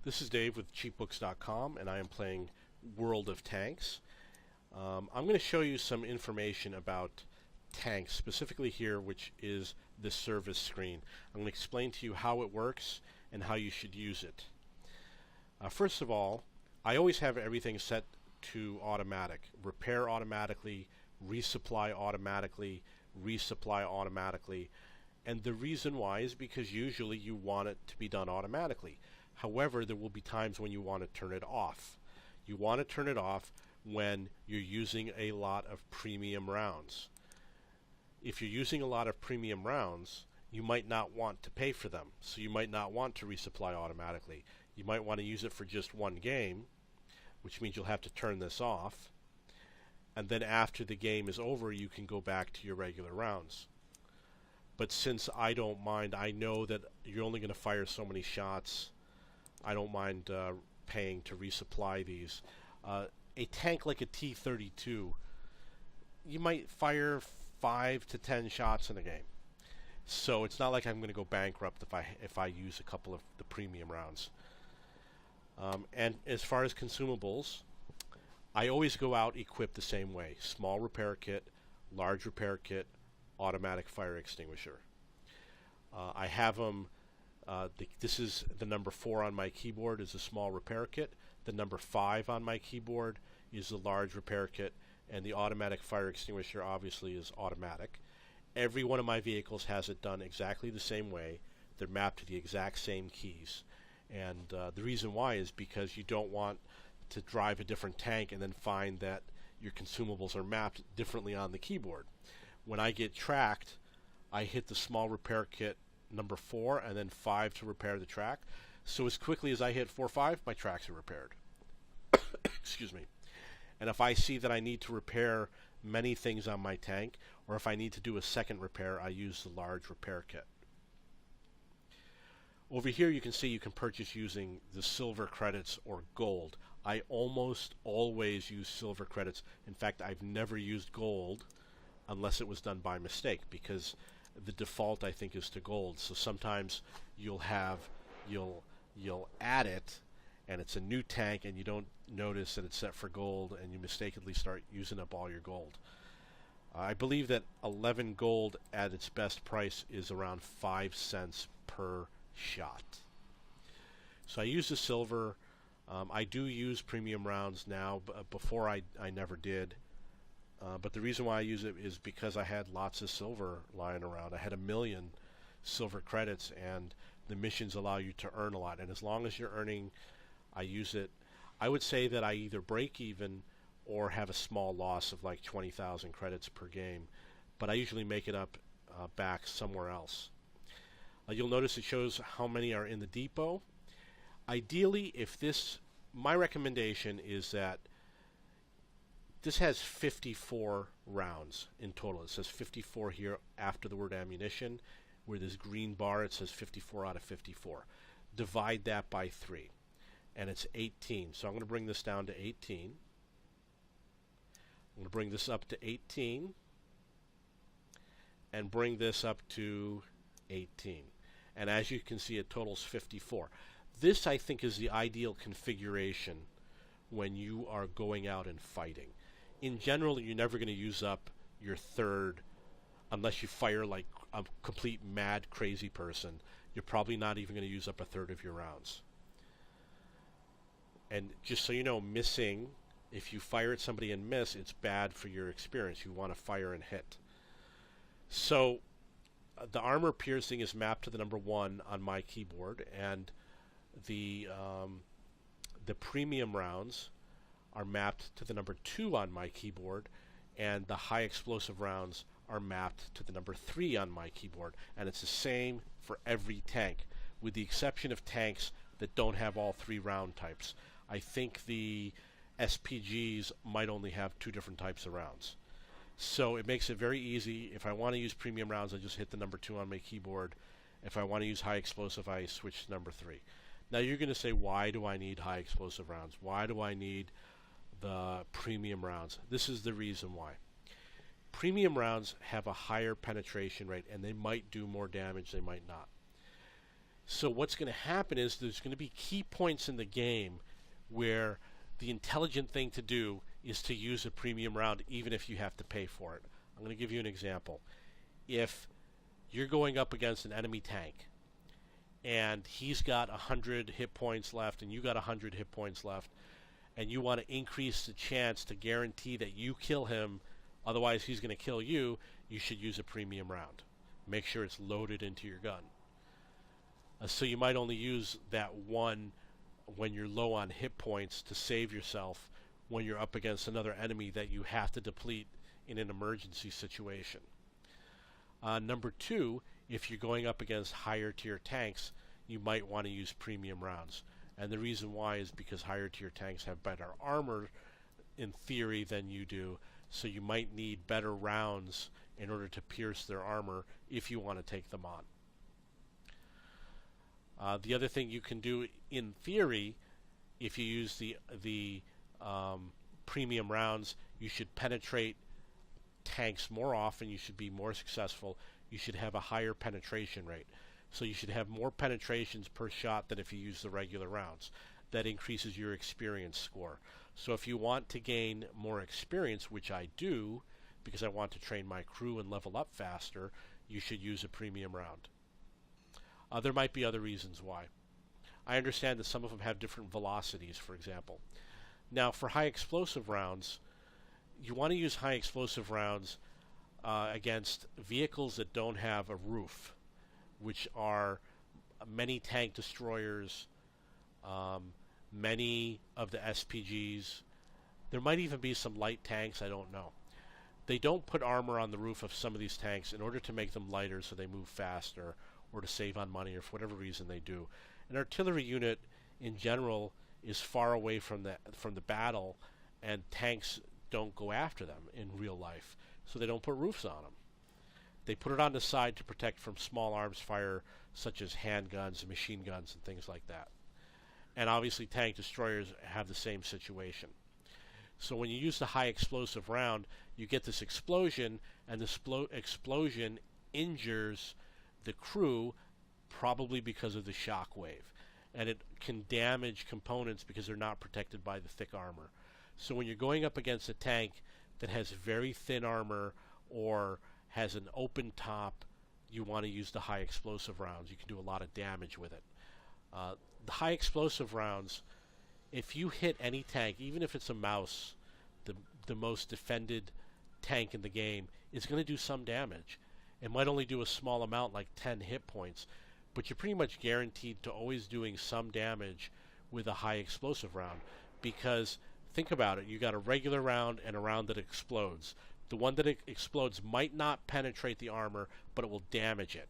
This is Dave with cheapbooks.com, and I am playing World of Tanks. I'm going to show you some information about tanks, specifically here, which is the service screen. I'm going to explain to you how it works and how you should use it. First of all, I always have everything set to automatic. Repair automatically, resupply automatically, resupply automatically. And the reason why is because usually you want it to be done automatically. However, there will be times when you want to turn it off. You want to turn it off when you're using a lot of premium rounds. If you're using a lot of premium rounds, you might not want to pay for them. So you might not want to resupply automatically. You might want to use it for just one game, which means you'll have to turn this off. And then after the game is over, you can go back to your regular rounds. But since I don't mind, I know that you're only going to fire so many shots. I don't mind paying to resupply these. A tank like a T-32, you might fire 5 to 10 shots in a game. So it's not like I'm going to go bankrupt if I use a couple of the premium rounds. And as far as consumables, I always go out equipped the same way. Small repair kit, large repair kit, automatic fire extinguisher. I have them. This is the number 4 on my keyboard is a small repair kit. The number 5 on my keyboard is the large repair kit, and the automatic fire extinguisher obviously is automatic. Every one of my vehicles has it done exactly the same way. They're mapped to the exact same keys, and the reason why is because you don't want to drive a different tank and then find that your consumables are mapped differently on the keyboard. When I get tracked, I hit the small repair kit number 4 and then 5 to repair the track. So as quickly as I hit 4, 5, my tracks are repaired. Excuse me. And if I see that I need to repair many things on my tank, or if I need to do a second repair, I use the large repair kit. Over here you can see you can purchase using the silver credits or gold. I almost always use silver credits. In fact, I've never used gold unless it was done by mistake, because the default I think is to gold. So sometimes you'll add it and it's a new tank and you don't notice that it's set for gold and you mistakenly start using up all your gold. I believe that 11 gold at its best price is around 5 cents per shot. So I use the silver. I do use premium rounds now. Before I never did. But the reason why I use it is because I had lots of silver lying around. I had 1 million silver credits, and the missions allow you to earn a lot. And as long as you're earning, I use it. I would say that I either break even or have a small loss of like 20,000 credits per game. But I usually make it up back somewhere else. You'll notice it shows how many are in the depot. Ideally, my recommendation is that this has 54 rounds in total. It says 54 here after the word ammunition. Where this green bar, it says 54 out of 54. Divide that by 3, and it's 18. So I'm going to bring this down to 18. I'm going to bring this up to 18, and bring this up to 18. And as you can see, it totals 54. This, I think, is the ideal configuration when you are going out and fighting. In general, you're never going to use up your third unless you fire like a complete mad crazy person. You're probably not even going to use up a third of your rounds. And just so you know, missing, if you fire at somebody and miss, it's bad for your experience. You want to fire and hit. So the armor piercing is mapped to the number 1 on my keyboard, and the premium rounds are mapped to the number 2 on my keyboard, and the high explosive rounds are mapped to the number 3 on my keyboard. And it's the same for every tank, with the exception of tanks that don't have all 3 round types. I think the SPGs might only have 2 different types of rounds. So it makes it very easy. If I want to use premium rounds, I just hit the number 2 on my keyboard. If I want to use high explosive, I switch to number 3. Now you're going to say, why do I need high explosive rounds? Why do I need the premium rounds? This is the reason why. Premium rounds have a higher penetration rate, and they might do more damage, they might not. So what's going to happen is there's going to be key points in the game where the intelligent thing to do is to use a premium round even if you have to pay for it. I'm going to give you an example. If you're going up against an enemy tank and he's got 100 hit points left and you got 100 hit points left, and you want to increase the chance to guarantee that you kill him, otherwise he's going to kill you, you should use a premium round. Make sure it's loaded into your gun. So you might only use that one when you're low on hit points to save yourself when you're up against another enemy that you have to deplete in an emergency situation. Number two, if you're going up against higher tier tanks, you might want to use premium rounds. And the reason why is because higher tier tanks have better armor in theory than you do, so you might need better rounds in order to pierce their armor if you want to take them on. The other thing you can do in theory, if you use the premium rounds, you should penetrate tanks more often, you should be more successful, you should have a higher penetration rate. So you should have more penetrations per shot than if you use the regular rounds. That increases your experience score. So if you want to gain more experience, which I do, because I want to train my crew and level up faster, you should use a premium round. There might be other reasons why. I understand that some of them have different velocities, for example. Now, for high explosive rounds, you want to use high explosive rounds against vehicles that don't have a roof, which are many tank destroyers, many of the SPGs. There might even be some light tanks, I don't know. They don't put armor on the roof of some of these tanks in order to make them lighter so they move faster, or to save on money, or for whatever reason they do. An artillery unit in general is far away from the battle, and tanks don't go after them in real life, so they don't put roofs on them. They put it on the side to protect from small arms fire, such as handguns and machine guns and things like that. And obviously tank destroyers have the same situation. So when you use the high explosive round, you get this explosion, and this explosion injures the crew, probably because of the shock wave. And it can damage components because they're not protected by the thick armor. So when you're going up against a tank that has very thin armor or has an open top, you want to use the high explosive rounds. You can do a lot of damage with it. The high explosive rounds, if you hit any tank, even if it's a mouse, the most defended tank in the game, is going to do some damage. It might only do a small amount, like 10 hit points, but you're pretty much guaranteed to always doing some damage with a high explosive round, because think about it, you got a regular round and a round that explodes. The one that explodes might not penetrate the armor, but it will damage it.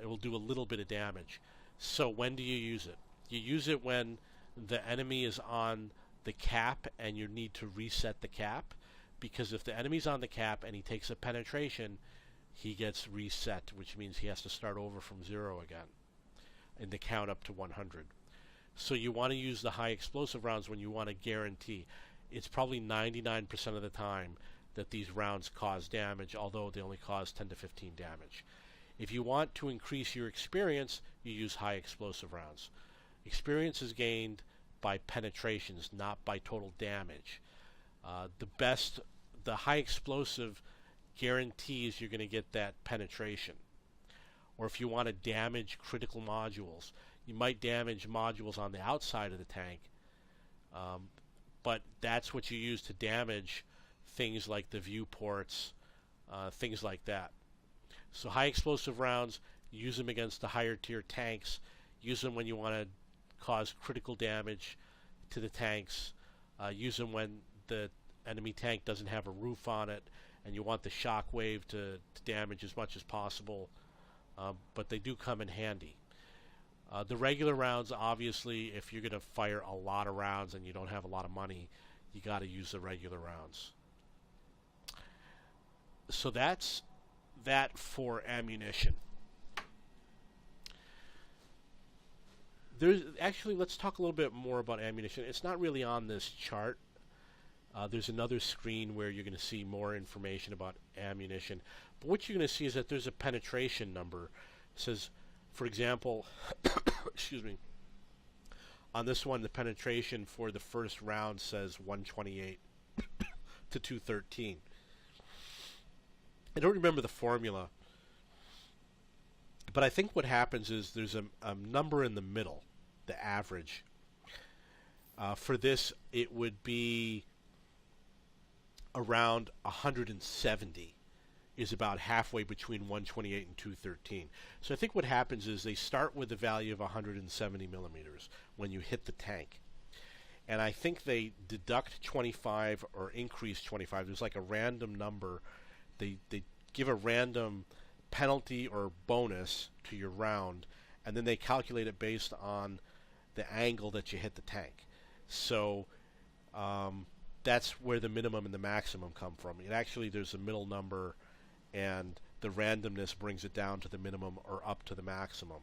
It will do a little bit of damage. So when do you use it? You use it when the enemy is on the cap and you need to reset the cap, because if the enemy's on the cap and he takes a penetration, he gets reset, which means he has to start over from 0 again and the count up to 100. So you want to use the high explosive rounds when you want to guarantee. It's probably 99% of the time that these rounds cause damage, although they only cause 10 to 15 damage. If you want to increase your experience, you use high explosive rounds. Experience is gained by penetrations, not by total damage. The high explosive guarantees you're going to get that penetration. Or if you want to damage critical modules, you might damage modules on the outside of the tank, but that's what you use to damage things like the viewports, things like that. So high explosive rounds, use them against the higher tier tanks, use them when you want to cause critical damage to the tanks, use them when the enemy tank doesn't have a roof on it and you want the shock wave to damage as much as possible, but they do come in handy. The regular rounds, obviously, if you're going to fire a lot of rounds and you don't have a lot of money, you got to use the regular rounds. So that's that for ammunition. Actually, let's talk a little bit more about ammunition. It's not really on this chart. There's another screen where you're going to see more information about ammunition. But what you're going to see is that there's a penetration number. It says For example, excuse me, on this one, the penetration for the first round says 128 to 213. I don't remember the formula, but I think what happens is there's a number in the middle, the average. For this, it would be around 170, is about halfway between 128 and 213. So I think what happens is they start with the value of 170 millimeters when you hit the tank. And I think they deduct 25 or increase 25. There's like a random number. They give a random penalty or bonus to your round, and then they calculate it based on the angle that you hit the tank. So that's where the minimum and the maximum come from. It actually, there's a middle number, and the randomness brings it down to the minimum or up to the maximum.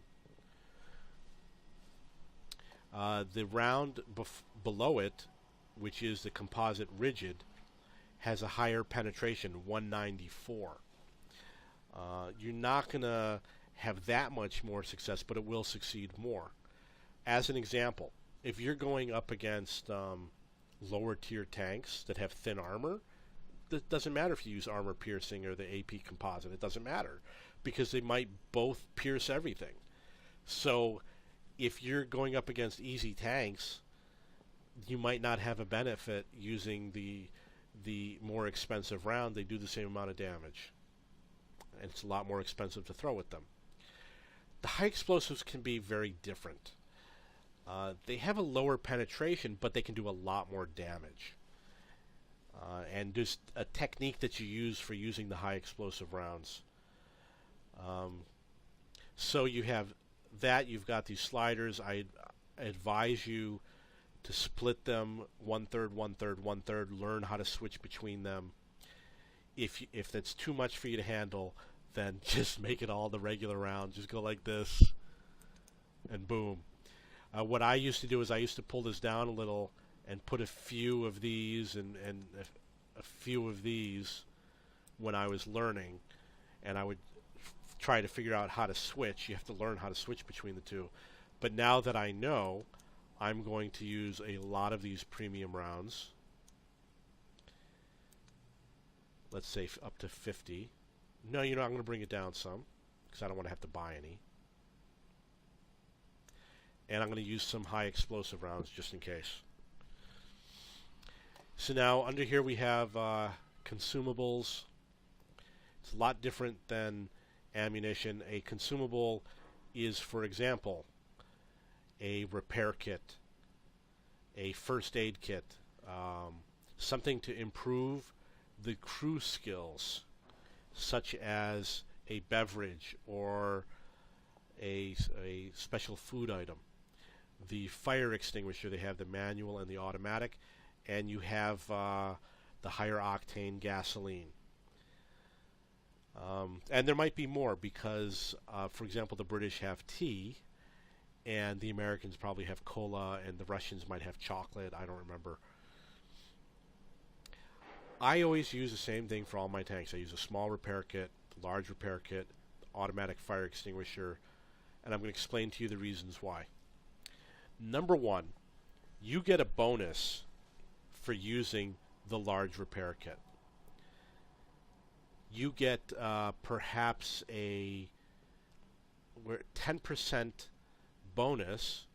The round below it, which is the composite rigid, has a higher penetration, 194. You're not going to have that much more success, but it will succeed more. As an example, if you're going up against lower tier tanks that have thin armor, it doesn't matter if you use armor piercing or the AP composite. It doesn't matter, because they might both pierce everything. So if you're going up against easy tanks, you might not have a benefit using the more expensive round. They do the same amount of damage, and it's a lot more expensive to throw at them. The high explosives can be very different. They have a lower penetration, but they can do a lot more damage. And there's a technique that you use for using the high explosive rounds. So you have that. You've got these sliders. I advise you to split them 1/3, 1/3, 1/3. Learn how to switch between them. If that's too much for you to handle, then just make it all the regular round. Just go like this, and boom. What I used to do is I used to pull this down a little and put a few of these and a few of these when I was learning, and I would try to figure out how to switch. You have to learn how to switch between the two. But now that I know, I'm going to use a lot of these premium rounds. Let's say up to 50. No, I'm going to bring it down some, because I don't want to have to buy any. And I'm going to use some high explosive rounds just in case. So now under here we have consumables. It's a lot different than ammunition. A consumable is, for example, a repair kit, a first aid kit, something to improve the crew skills, such as a beverage or a special food item. The fire extinguisher, they have the manual and the automatic, and you have the higher octane gasoline. And there might be more because, for example, the British have tea, and the Americans probably have cola, and the Russians might have chocolate. I don't remember. I always use the same thing for all my tanks. I use a small repair kit, large repair kit, automatic fire extinguisher, and I'm going to explain to you the reasons why. Number one, you get a bonus for using the large repair kit. You get perhaps a 10% bonus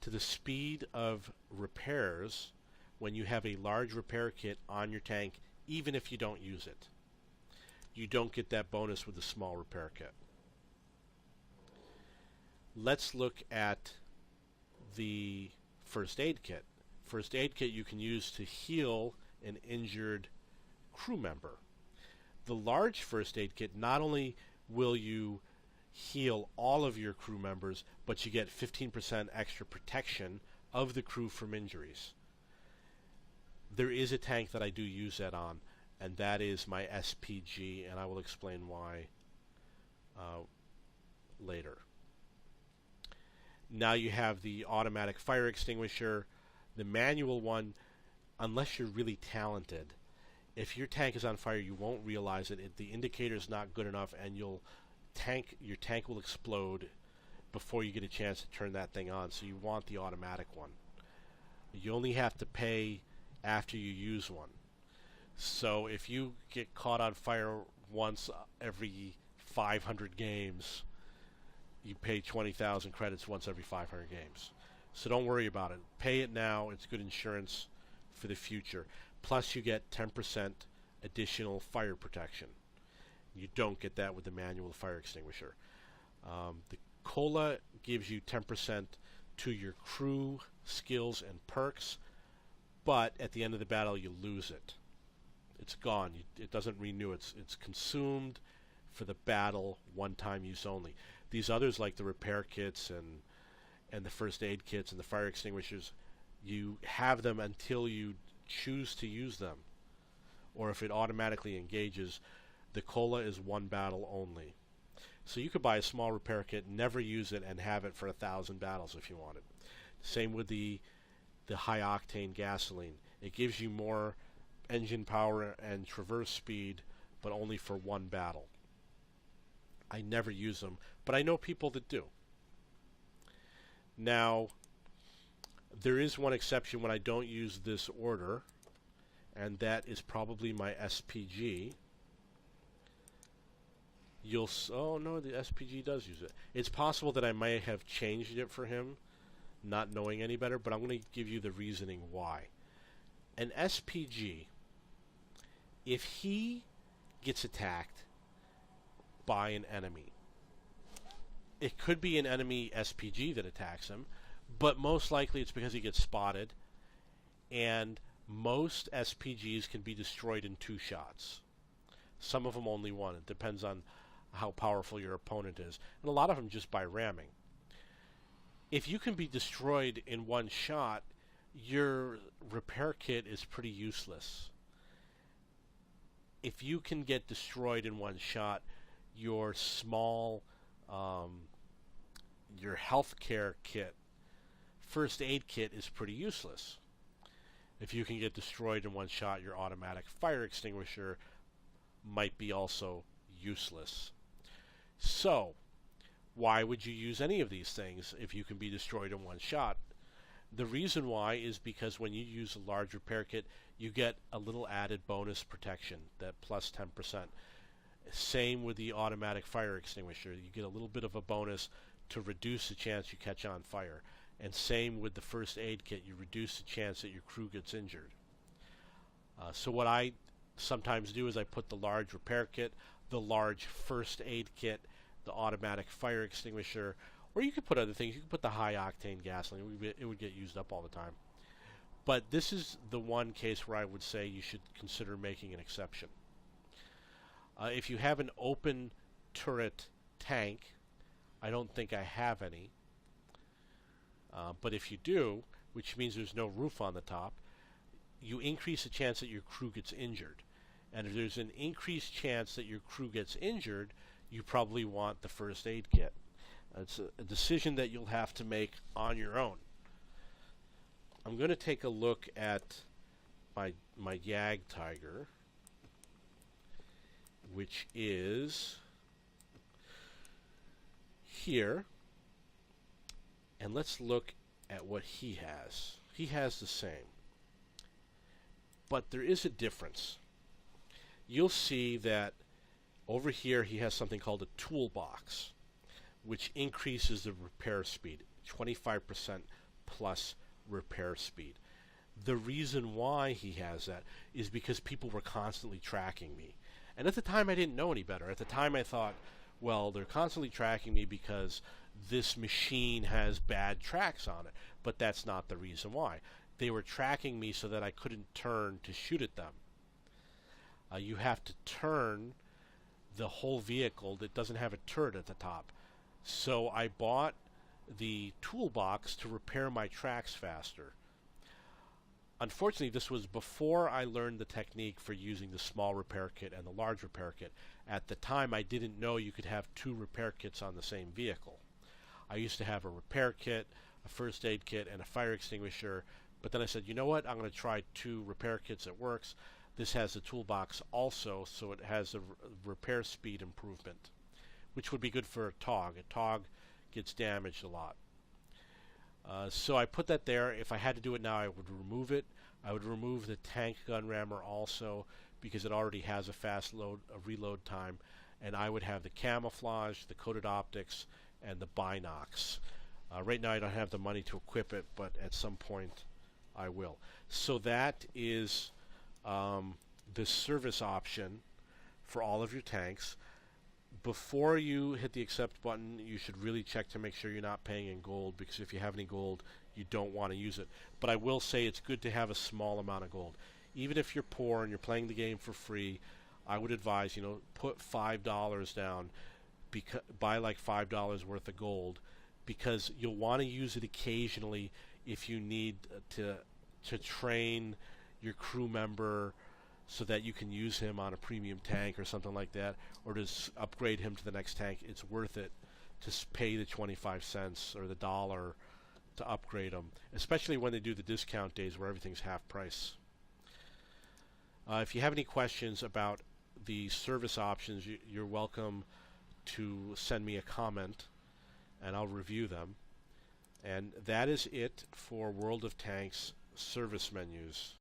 to the speed of repairs when you have a large repair kit on your tank, even if you don't use it. You don't get that bonus with the small repair kit. Let's look at the first aid kit. First aid kit you can use to heal an injured crew member. The large first aid kit, not only will you heal all of your crew members, but you get 15% extra protection of the crew from injuries. There is a tank that I do use that on, and that is my SPG, and I will explain why later. Now you have the automatic fire extinguisher. The manual one, unless you're really talented, if your tank is on fire, you won't realize it. The indicator is not good enough, and your tank will explode before you get a chance to turn that thing on, so you want the automatic one. You only have to pay after you use one. So if you get caught on fire once every 500 games, you pay 20,000 credits once every 500 games. So don't worry about it. Pay it now. It's good insurance for the future. Plus you get 10% additional fire protection. You don't get that with the manual fire extinguisher. The COLA gives you 10% to your crew, skills, and perks, but at the end of the battle you lose it. It's gone. It doesn't renew. It's consumed for the battle, one-time use only. These others, like the repair kits and the first aid kits and the fire extinguishers, you have them until you choose to use them, or if it automatically engages. The COLA is one battle only. So you could buy a small repair kit, never use it, and have it for 1,000 battles if you want it. Same with the high octane gasoline. It gives you more engine power and traverse speed, but only for one battle. I never use them, but I know people that do. Now, there is one exception when I don't use this order, and that is probably my SPG. Oh no, the SPG does use it. It's possible that I may have changed it for him, not knowing any better, but I'm going to give you the reasoning why. An SPG, if he gets attacked by an enemy, it could be an enemy SPG that attacks him, but most likely it's because he gets spotted, and most SPGs can be destroyed in 2 shots. Some of them only 1. It depends on how powerful your opponent is, and a lot of them just by ramming. If you can be destroyed in 1 shot, your repair kit is pretty useless. If you can get destroyed in 1 shot, your small your healthcare kit, first aid kit, is pretty useless. If you can get destroyed in 1 shot, your automatic fire extinguisher might be also useless. So, why would you use any of these things if you can be destroyed in 1 shot? The reason why is because when you use a large repair kit, you get a little added bonus protection, that plus 10%. Same with the automatic fire extinguisher. You get a little bit of a bonus to reduce the chance you catch on fire. And same with the first aid kit. You reduce the chance that your crew gets injured. So what I sometimes do is I put the large repair kit, the large first aid kit, the automatic fire extinguisher, or you could put other things. You could put the high octane gasoline. It would get used up all the time. But this is the one case where I would say you should consider making an exception. If you have an open turret tank, I don't think I have any. But if you do, which means there's no roof on the top, you increase the chance that your crew gets injured. And if there's an increased chance that your crew gets injured, you probably want the first aid kit. It's a decision that you'll have to make on your own. I'm going to take a look at my YAG Tiger, which is here. And let's look at what he has. He has the same. But there is a difference. You'll see that over here he has something called a toolbox, which increases the repair speed, 25% plus repair speed. The reason why he has that is because people were constantly tracking me. And at the time I didn't know any better. At the time I thought, well, they're constantly tracking me because this machine has bad tracks on it. But that's not the reason why. They were tracking me so that I couldn't turn to shoot at them. You have to turn the whole vehicle that doesn't have a turret at the top. So I bought the toolbox to repair my tracks faster. Unfortunately, this was before I learned the technique for using the small repair kit and the large repair kit. At the time, I didn't know you could have 2 repair kits on the same vehicle. I used to have a repair kit, a first aid kit, and a fire extinguisher, but then I said, you know what, I'm going to try 2 repair kits. It works. This has the toolbox also, so it has a repair speed improvement, which would be good for a TOG. A TOG gets damaged a lot. So I put that there. If I had to do it now, I would remove it. I would remove the tank gun rammer also because it already has a fast reload time, and I would have the camouflage, the coated optics, and the binocs. Right now I don't have the money to equip it, but at some point I will. So that is the service option for all of your tanks. Before you hit the accept button, you should really check to make sure you're not paying in gold, because if you have any gold, you don't want to use it. But I will say it's good to have a small amount of gold. Even if you're poor and you're playing the game for free, I would advise, put $5 down, buy like $5 worth of gold, because you'll want to use it occasionally if you need to train your crew member so that you can use him on a premium tank or something like that, or to upgrade him to the next tank. It's worth it to pay the 25 cents or the dollar to upgrade them, especially when they do the discount days where everything's half price. If you have any questions about the service options, you're welcome to send me a comment and I'll review them. And that is it for World of Tanks service menus.